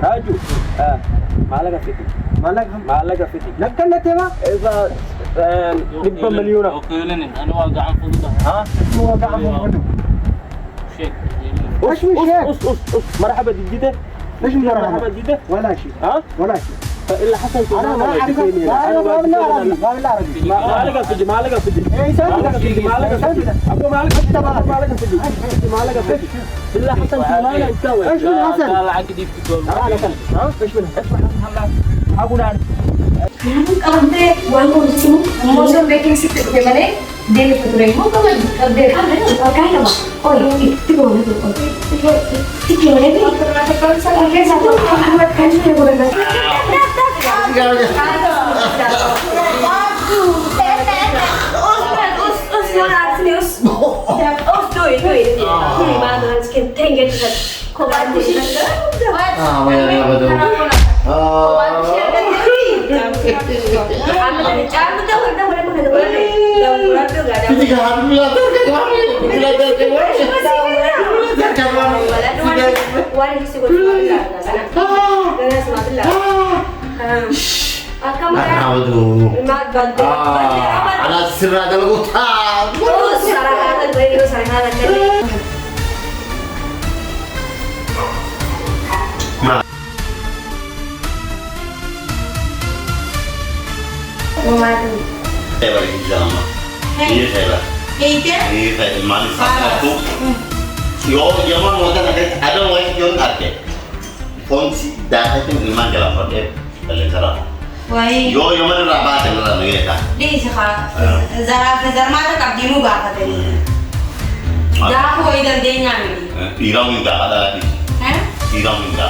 راجو ما لقى فتي ما لقى فتي لكن تما إذا نبى مليون وكيلني أنا واقع عن فضله ها شو واقع فوق شيك وش مرحبا جديدة ليش مرحبا جديدة ولا شيء ها ولا شيء اللي حصل انا ما اعرف انا ما بالعربي ما لقى فتي ما لقى فتي اي سوي ما لقى فتي ابو ما لقى فتي ما لقى فتي ما لقى فتي اللي حصل ما لقى يسوي ايش اللي حصل؟ قال عقدي في كل ها ايش منها اسمع ابو نان Kalau deh, buang kursi, mau sampai baking situ, gimana? Dia itu tuh mau kamu dia kan kayak apa? Oh itu gimana tuh? Itu gimana nih? Kalau saya satu buat kan saya boleh على السر هذا الغطاء saya balik di dalam ini saya balik ini saya manis satu yo zaman waktu ada waktu yang ada fonsi dah itu iman dalam pada dalam cara वही yo zaman rabat dalam negeri kita ली सखा जरा से जरमा तक अब दिनों बात है जरा को इधर देना मिली irang juga ada lagi हैं irang juga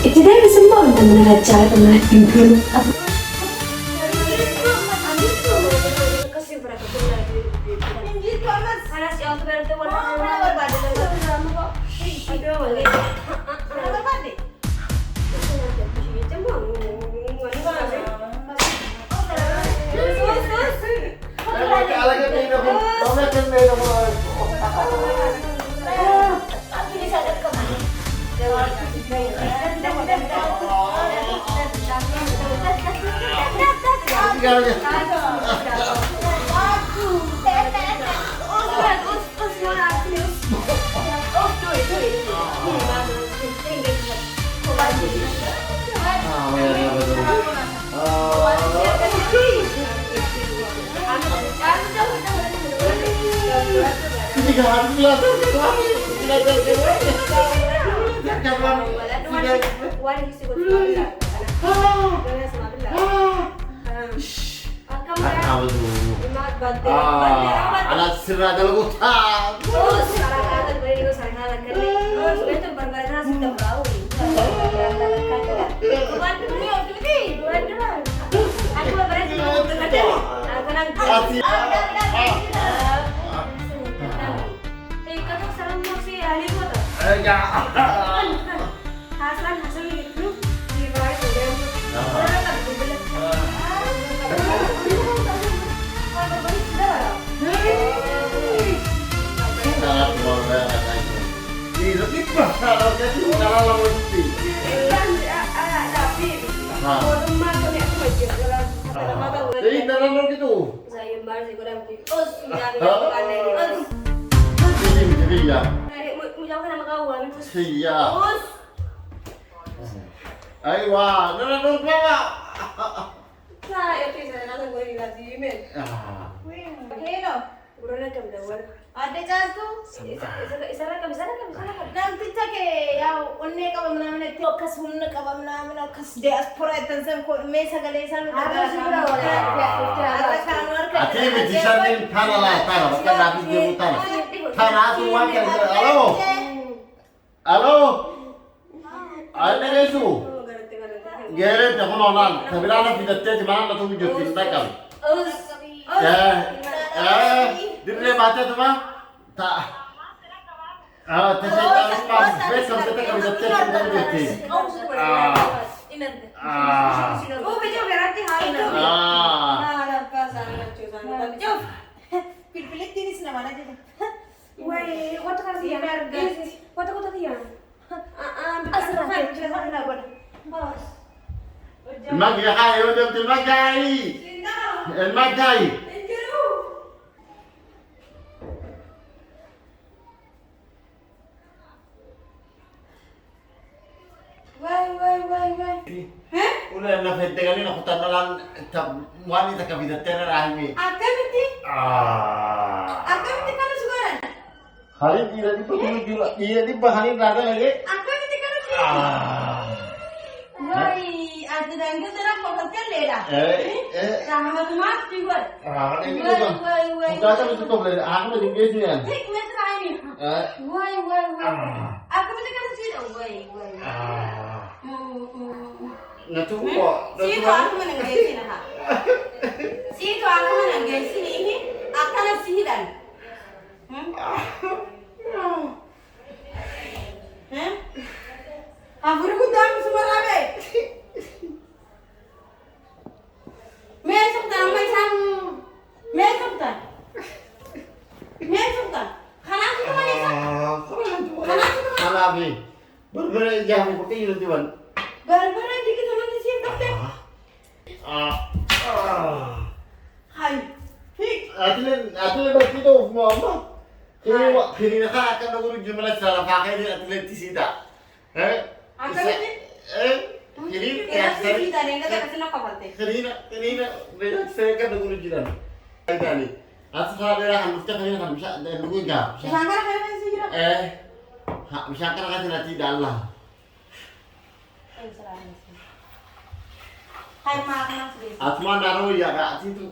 itu dari semua benar-benar cara teman dulu. على السر هذا الغطاء Aywa, nandun pa nga. Saya kisah nasa gue lagi email. Hello. Urona kam da wal. Ada castu? Isara kam. Nanti cake ya unne ka bamna mane to kas hunne ka bamna mane kas diaspora tanzam ko me sagale sanu Ada sura wala. ada kanwar ka Ati mi tisanin tara la tara, baka nabi dia utara. Tara tu wakil. Halo. Ada kesu. Gere te kono nan, sabirana fidatte ti mana tu video tinta kam. Dibne baate tuma ta te sai ta spam bes kam te kam fidatte tinta dete. Oh bejo berarti hari itu. Ada pasan cusan. Jo. Pilih tinis nama aja. Wai, kota kan dia. Kota dia. Asra kan. Magi hai udah tu magai. Magai. Wai. Hah? Udah na fete kali na kutan nalan tab wani ta kabidatte na rahmi. Akamiti kalau sugaran. Hari tidak di perlu juga. Iya di bahani nada lagi. Akamiti kalau sugaran. Wai, ada dangdut terang pokoknya leda. Rahmat mat juga. Ini juga. Bukan tapi tutup leda. Aku di sini ya. Tik meter ini. Wai. Akamiti kalau sih. Wai. Natu kok. Situ aku menenggai sini ha. Situ aku menenggai sini ini akan sihidan. Aku dam semua rabe. Mesok tak. Karena aku kemana sah? Karena abi. Berbeda jam pakai itu tuan. Gara-gara dikit sama di sini tak deh. Hai. Atlet berarti tu mama. Kini nak akan nunggu jumlah salah pakai di atlet di sini tak. Kini Sih tadi enggak kasih nak apa teh? Kini saya kan nunggu jiran. Tadi. Asal ada hamster kini kan bisa nunggu enggak. Sangkar kayak sih kira. Misalkan kan nanti Allah. Hai makan sih. Asma naruh ya kak situ.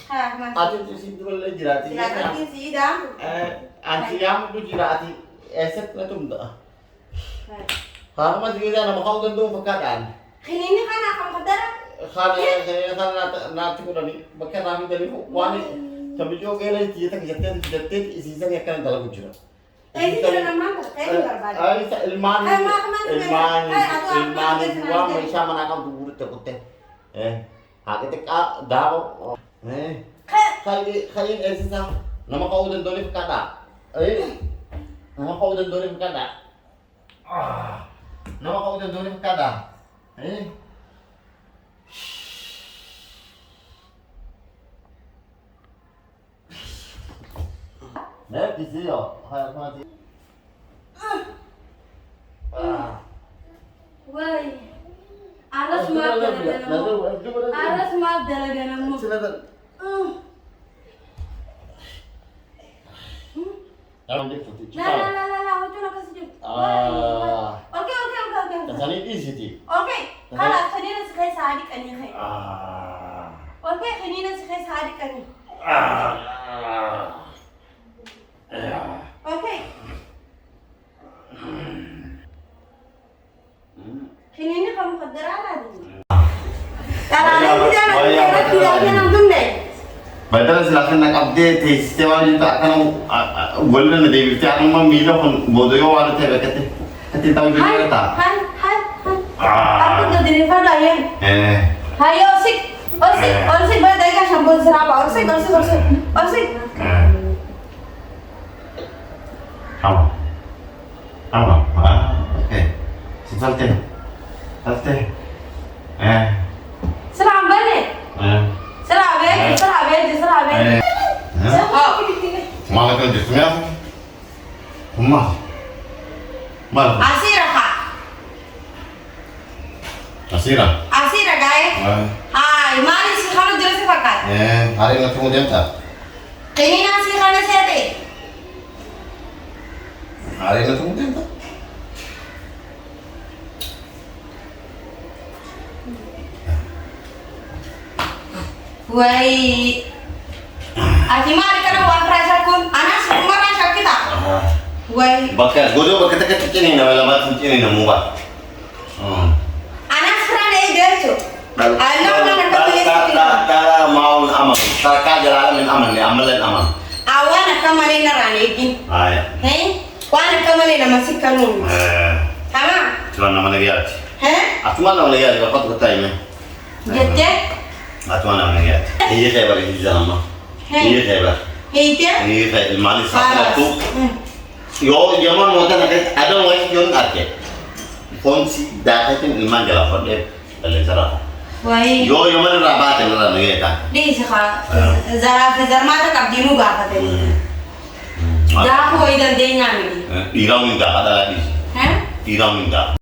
Hai mas. Ati tu situ boleh jirati. Silakan sih dah. Anti yang tu jirati. Eset na tu dah. Kalau masih kita nama kau tentu pekadan. Ini kan akan kadar. Kalau nanti kau nanti pakai nami dari wani. Sampai juga kalian kita kerja isi saya akan dalam ujung. Ini tidak nama, ini berbalik. Ilman juga bisa menangkap bubur terkutek. Ketika dah, kalian esisa nama kau dan dolif kata. Nama kau dan dolif kata. Nama kau dan dolif kata. Di sini yo, kayak mati. Woi, alas maaf dalam alas maaf dalam Silakan. Jangan diputih. Lah, aku nak kasih. Oke. Kesana di sini. Oke, kalau kalian sekali sadik ani hai. Oke, kalian sekali sadik ani. Oke. Ini kamu kederaan. Kalau tidak nonton deh. Betul silakan nak update sistem ini tak akan boleh nanti kita akan memilih pun bodoh yang ada tebe kete tahu juga tak. Hai. Aku udah deliver dah ya. Hai Orsik baik dah shampoo serapa. Orsik. Apa? Oke. Salte. Seraba nih. Serabe. Malah kan dia Mal. Asir kak. Asira. Asira gaya. Hai, mari si khana jere se pakat. Hari na kemudian tak? Ini nasi khana sete. Hari na kemudian tak? Wai. Aki mari kana wa pressure kun. Anas kumara shakita. Wai. Bakal, godo bakal tak kini na wala mat kini na muba. Anas frane dercho. Kalau mau aman, tak jalan aman, amalan aman. Awana kamane na ranegin. Ayah. Hei, wana kamane na masikanu. Tama? Cuma nama negara. Heh? Aku mana nama negara? Kau tak tahu ini. Jette? Aku mana nama negara? Ini saya balik di sana. Ini saya balik. Heite? Ini saya manis sangat tu. Yo, zaman mau tak nak ada orang yang nak ke. Fonsi dah itu iman jalan pun dia balik sana. Wai. Yo, zaman rabat yang orang negara. Di seka zara mata kap dinu gata te. Dah aku idan denya ni. Irau minta ada lagi. Heh? Irau minta.